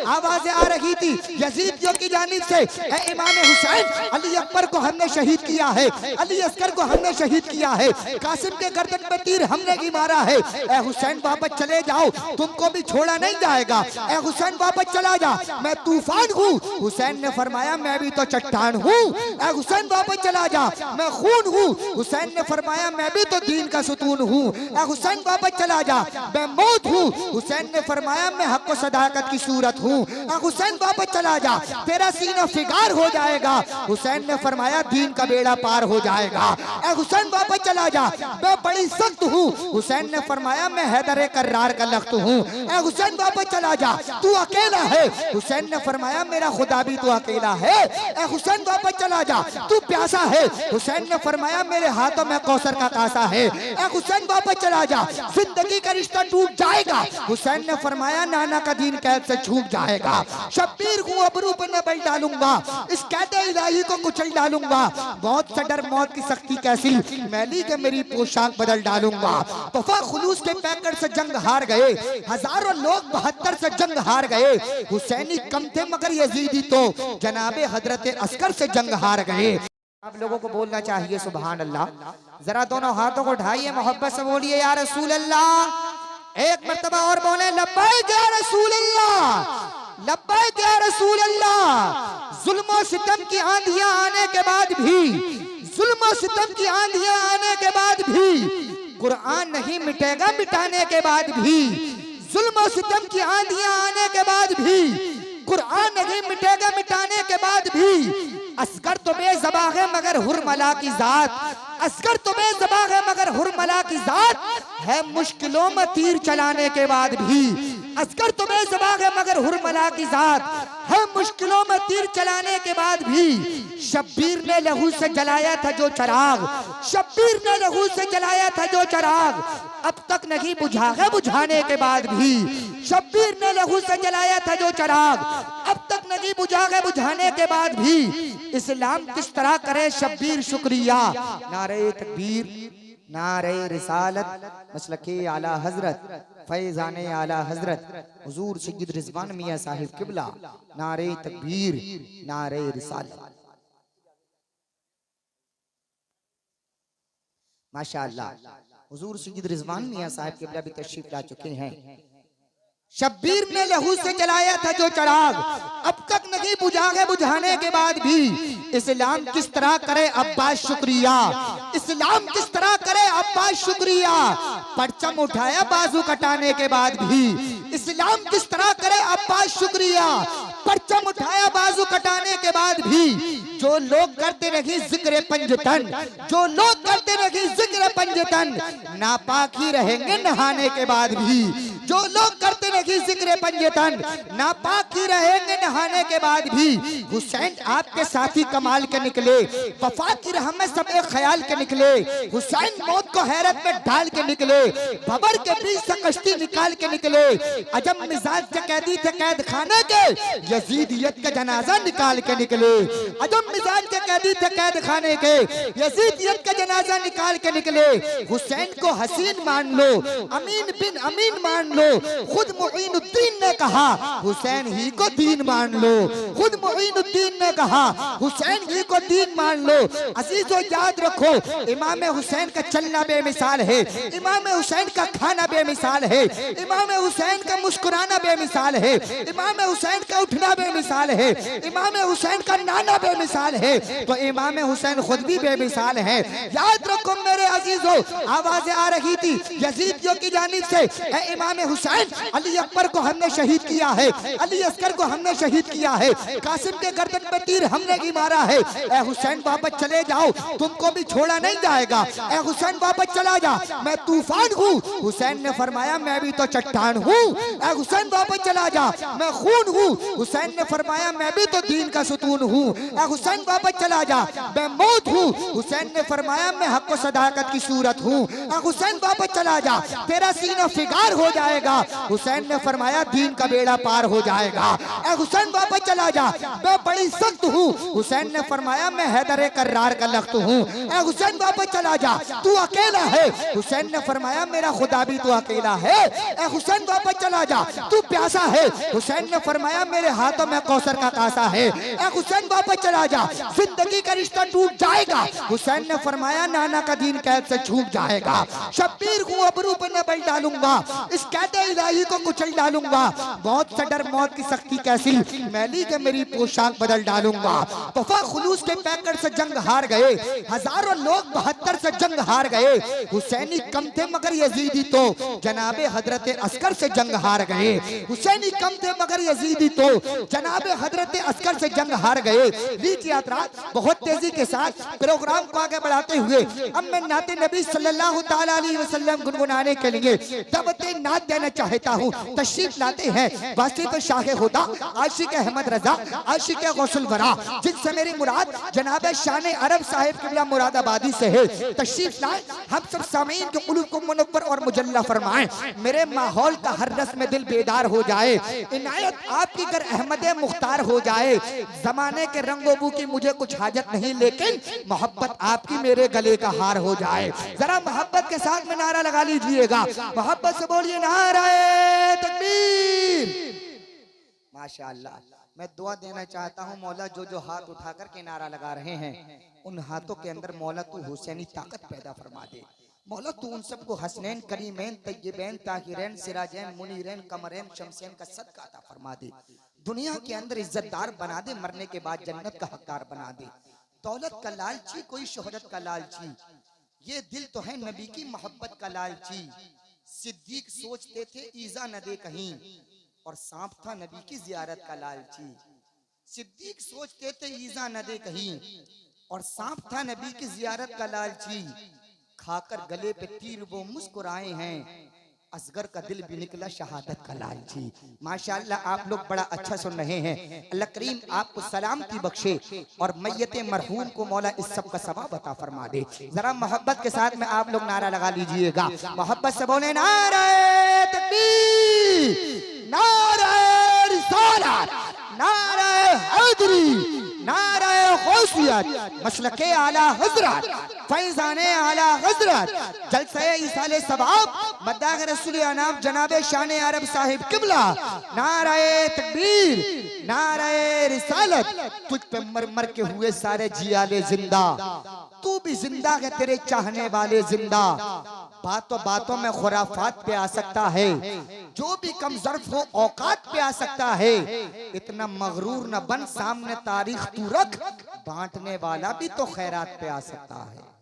आवाजें आ रही थी यजीदियों की जानिब से, ए इमाम हुसैन, अली अकबर को हमने शहीद किया है, अली अस्कर को हमने शहीद किया है, कासिम के गर्दन में तीर हमने ही मारा है। ए हुसैन वापस चले जाओ, तुमको भी छोड़ा नहीं जाएगा। ए हुसैन वापस चला जा, मैं तूफान हूँ। हुसैन ने फरमाया मैं भी तो चट्टान हूँ। ए हुसैन वापस चला जा, मैं खून हूँ। हुसैन ने फरमाया मैं भी तो दीन का सुतून हूँ। ए हुसैन वापस चला जा, मैं मौत हूँ। हुसैन ने फरमाया मैं हक व सदाकत की सूरत हूँ। ए हुसैन वापस चला जा, तेरा सीना फिगार हो जाएगा। हुसैन ने फरमाया दीन का बेड़ा पार हो जाएगा। ए हुसैन वापस चला जा, मैं बड़ी सख्त हूँ। हुसैन ने फरमाया मैं हैदर कर्रार का लख्त हूँ। ए हुसैन वापस चला जा, तू अकेला है। हुसैन ने फरमाया मेरा खुदा भी तो अकेला है। ए हुसैन वापस चला जा, तू प्यासा है। हुसैन ने फरमाया मेरे हाथों में कौसर का कासा है। ए हुसैन वापस चला जा, जिंदगी का रिश्ता टूट जाएगा। हुसैन ने फरमाया नाना का दीन कैद से छूट जाएगा। शब्बीर हूँ, अबरू पर न बल डालूंगा, इस कैदे इलाही को कुचल डालूंगा। मौत से डर मौत की सख्ती कैसी, मैली के मेरी पोशाक बदल डालूंगा। वफा खुलूस के पैकेट से जंग हार गए, हजारों लोग 72 से जंग हार गए। हुसैनी कम थे मगर यजीदी तो जनाबे हजरत अस्कर से जंग हार गए। आप लोगों को बोलना चाहिए सुभान अल्लाह। जरा दोनों हाथों को उठाइए, मोहब्बत से बोलिए या रसूल अल्लाह। एक मर्तबा और बोले लब्बैक या रसूल अल्लाह, लब्बैक या रसूल अल्लाह। जुल्म और सितम की आंधियां आने के बाद भी, जुल्म और सितम की आंधियां आने के बाद भी कुरान नहीं मिटेगा, मिटाने के बाद भी जुल्म और सितम की आंधियां आने के बाद भी कुरान नहीं मिटेगा, मिटाने के बाद भी अस्कर तो बेज़बान है मगर हुरमला की जात, अस्कर तो बेज़बान है मगर हुरमला की जात है। मुश्किलों में तीर चलाने के बाद भी अस्कर तो बेज़बान है मगर हुरमला की जात है। मुश्किलों में तीर चलाने के बाद भी शब्बीर ने लहू से जलाया था जो चिराग, शब्बीर ने लहू से जलाया था जो चिराग अब तक नहीं बुझा है, बुझाने के बाद भी शब्बीर ने लहू से जलाया था जो चिराग अब तक नहीं बुझा है, बुझाने के बाद भी इस्लाम किस तरह करे शब्बीर शुक्रिया। नारे तकबीर, नारे रिसालत, मसलके आला हजरत, फैजाने आला हजरत हुजूर सय्यद रिजवान मियां साहिब किबला। नारे तकबीर, नारे रिसालत। माशाअल्लाह, हुजूर सय्यद रिजवान मियां साहिब किबला भी तशरीफ ला चुके हैं। शब्बीर ने लहू से जलाया था जो चिराग अब तक नहीं बुझा है, बुझाने के बाद भी इस्लाम किस तरह करे अब्बास शुक्रिया, इस्लाम किस तरह करे अब्बास शुक्रिया। परचम उठाया बाजू कटाने के बाद भी इस्लाम किस तरह करे अब्बास शुक्रिया। परचम उठाया बाजू कटाने के बाद भी जो लोग करते रहे जिक्र पंजतन, जो लोग करते रहे जिक्र पंजतन नापाक ही रहेंगे नहाने के बाद भी। जो लोग करते रहे जिक्र पंजतन नापाक ही रहेंगे नहाने के बाद भी। हुसैन आपके साथी कमाल के निकले, वफा की राह में सब एक ख्याल के निकले। हुसैन मौत को हैरत में डाल के निकले, बबर के बीच से कश्ती निकाल के निकले। अजब मिजाज के कैदी थे कैद खाने के, यजीदियत का जनाजा निकाल के निकले। अजब मिजाज के कैदी थे कैद खाने के, यजीदियत का जनाजा निकाल के निकले। हुसैन को हसीन मान लो, अमीन बिन अमीन मान लो, खुद मुईनुद्दीन ने कहा हुसैन ही को दीन मान लो। खुद मुईनुद्दीन ने कहा हुसैन ही को दीन मान लो। अजीजों याद रखो, इमाम हुसैन का चलना बेमिसाल है, इमाम हुसैन का खाना बेमिसाल है, इमाम हुसैन का मुस्कुराना बेमिसाल है, इमाम हुसैन का उठना बेमिसाल है, इमाम हुसैन का नाना बेमिसाल है, तो इमाम हुसैन खुद भी बेमिसाल है। याद रखो मेरे अजीजों, आवाजें आ रही थी यजीदियों की जानिब से, ए इमाम हुसैन, अली अकबर को हमने शहीद किया है, अली अस्कर को हमने शहीद किया है, कासिम के गर्दन में तीर हमने ही मारा है। ए हुसैन वापस चले जाओ, तुमको भी छोड़ा नहीं जाएगा। ए हुसैन वापस चला जा, मैं तूफान हूँ। हुसैन ने फरमाया मैं भी तो चट्टान हूँ। ए हुसैन वापस चला जा, मैं खून हूँ। हुसैन ने फरमाया मैं भी तो दीन का सुतून हूँ। ए हुसैन वापस चला जा, मैं मौत हूँ। हुसैन ने फरमाया मैं हक व सदाकत की सूरत हूँ। ए हुसैन वापस चला जा, तेरा सीना फिगार हो जाए जाएगा। हुसैन ने फरमाया दीन का बेड़ा पार हो जाएगा। ए हुसैन वापस चला जा, मैं बड़ी सख्त हूँ। हुसैन ने फरमाया मैं हैदर कर्रार का लख्त हूँ। ए हुसैन वापस चला जा, तू अकेला है। हुसैन ने फरमाया मेरा खुदा भी तो अकेला है। ए हुसैन वापस चला जा, तू प्यासा है। हुसैन ने फरमाया मेरे हाथों में कौसर का कासा है। ए हुसैन वापस चला जा, जिंदगी का रिश्ता टूट जाएगा। हुसैन ने फरमाया नाना का दीन कैद से छूट जाएगा। शब्बीर हूँ अबरू पर न बल डालूंगा, इस कैद इलाही को कुचल डालूंगा। मौत से डर मौत की सख्ती कैसी, मैली के मेरी पोशाक बदल डालूंगा। वफा खुलूस के पैकर से जंग हार गए, हजारों लोग 72 से जंग हार गए। हुसैनी कम थे मगर यजीदी तो जनाबे हजरत अस्कर से जंग हार गए। हुसैनी कम थे मगर यजीदी तो जनाबे हजरत अस्कर से जंग हार गए। लीक यात्रा बहुत तेजी के साथ प्रोग्राम को आगे बढ़ाते हुए अब मैं नाते नबी सल्लल्लाहु ताला अलैहि वसल्लम गुनगुनाने के लिए दावते नात देना चाहता हूँ। तशरीफ लाते हैं वासिफ शाह खुदा आशिक अहमद रजा आशिक गौसुल वरा, जिनसे मेरी मुराद जनाब शान अरब साहिब किबला मुरादाबादी से है। तशरीफ लाए, हम सब सामीन के कुलूब को मुनव्वर और मुजल्ला फरमाएं। मेरे माहौल का हर रस में दिल बेदार हो जाए। इनायत आपकी कर अहमद मुख्तार हो जाए। जमाने के रंगोबू की मुझे कुछ हाजत नहीं, लेकिन मोहब्बत आपकी मेरे गले का हार हो जाए। जरा मोहब्बत के साथ में नारा लगा लीजिएगा, मोहब्बत से बोलिए नारे तकबीर। माशाअल्लाह, मैं दुआ देना चाहता हूँ मौला जो जो हाथ उठा कर के नारा लगा रहे हैं उन हाथों के अंदर मौला तू हुसैनी ताकत पैदा फरमा दे। मौला तू उन सबको हसनैन करीमैन तय्यबैन ताहिरैन सिराजैन मुनीरैन कमरैन शमसैन का सदका अता फरमा दे। दुनिया के अंदर इज्जतदार बना दे, मरने के बाद जन्नत का हकदार बना दे। दौलत का लालची कोई शोहरत का लालची, ये दिल तो है नबी की मोहब्बत का लालची। सिद्दीक सोचते थे ईजा न दे कहीं, और सांप था नबी की जियारत का लालची। सिद्दीक सोचते थे ईजा न दे कहीं, और सांप था नबी की जियारत का लालची। खाकर गले पे तीर वो मुस्कुराए हैं, असगर का दिल भी निकला शहादत का लालची। माशाअल्लाह आप लोग बड़ा अच्छा सुन रहे हैं। अल्लाह करीम आपको सलामती बख्शे और मैयत मरहूम को मौला इस सब का सवाब अता फरमा दे। जरा मोहब्बत के साथ में आप लोग नारा लगा लीजिएगा, मोहब्बत से बोले नारे तकबीर, नारे रिसालत, नारे हैदरी, नारे गौसियत, मसलके आला हजरत, फैजाने आला हजरत, जलसे इसाले सवाब, मद्दाह रसूल अनाम जनाबे शान अरब साहिब किबला। नारे तकबीर, नारे रिसालत, तुझ पे मर मर के हुए सारे जियाले जिंदा, तू भी जिंदा है तेरे चाहने वाले जिंदा। बातों बातों में खुराफात पे आ सकता है, जो भी कम ज़र्फ हो औकात पे आ सकता है। इतना मगरूर न बन, सामने तारीख तू रख, बांटने वाला भी तो खैरात पे आ सकता है।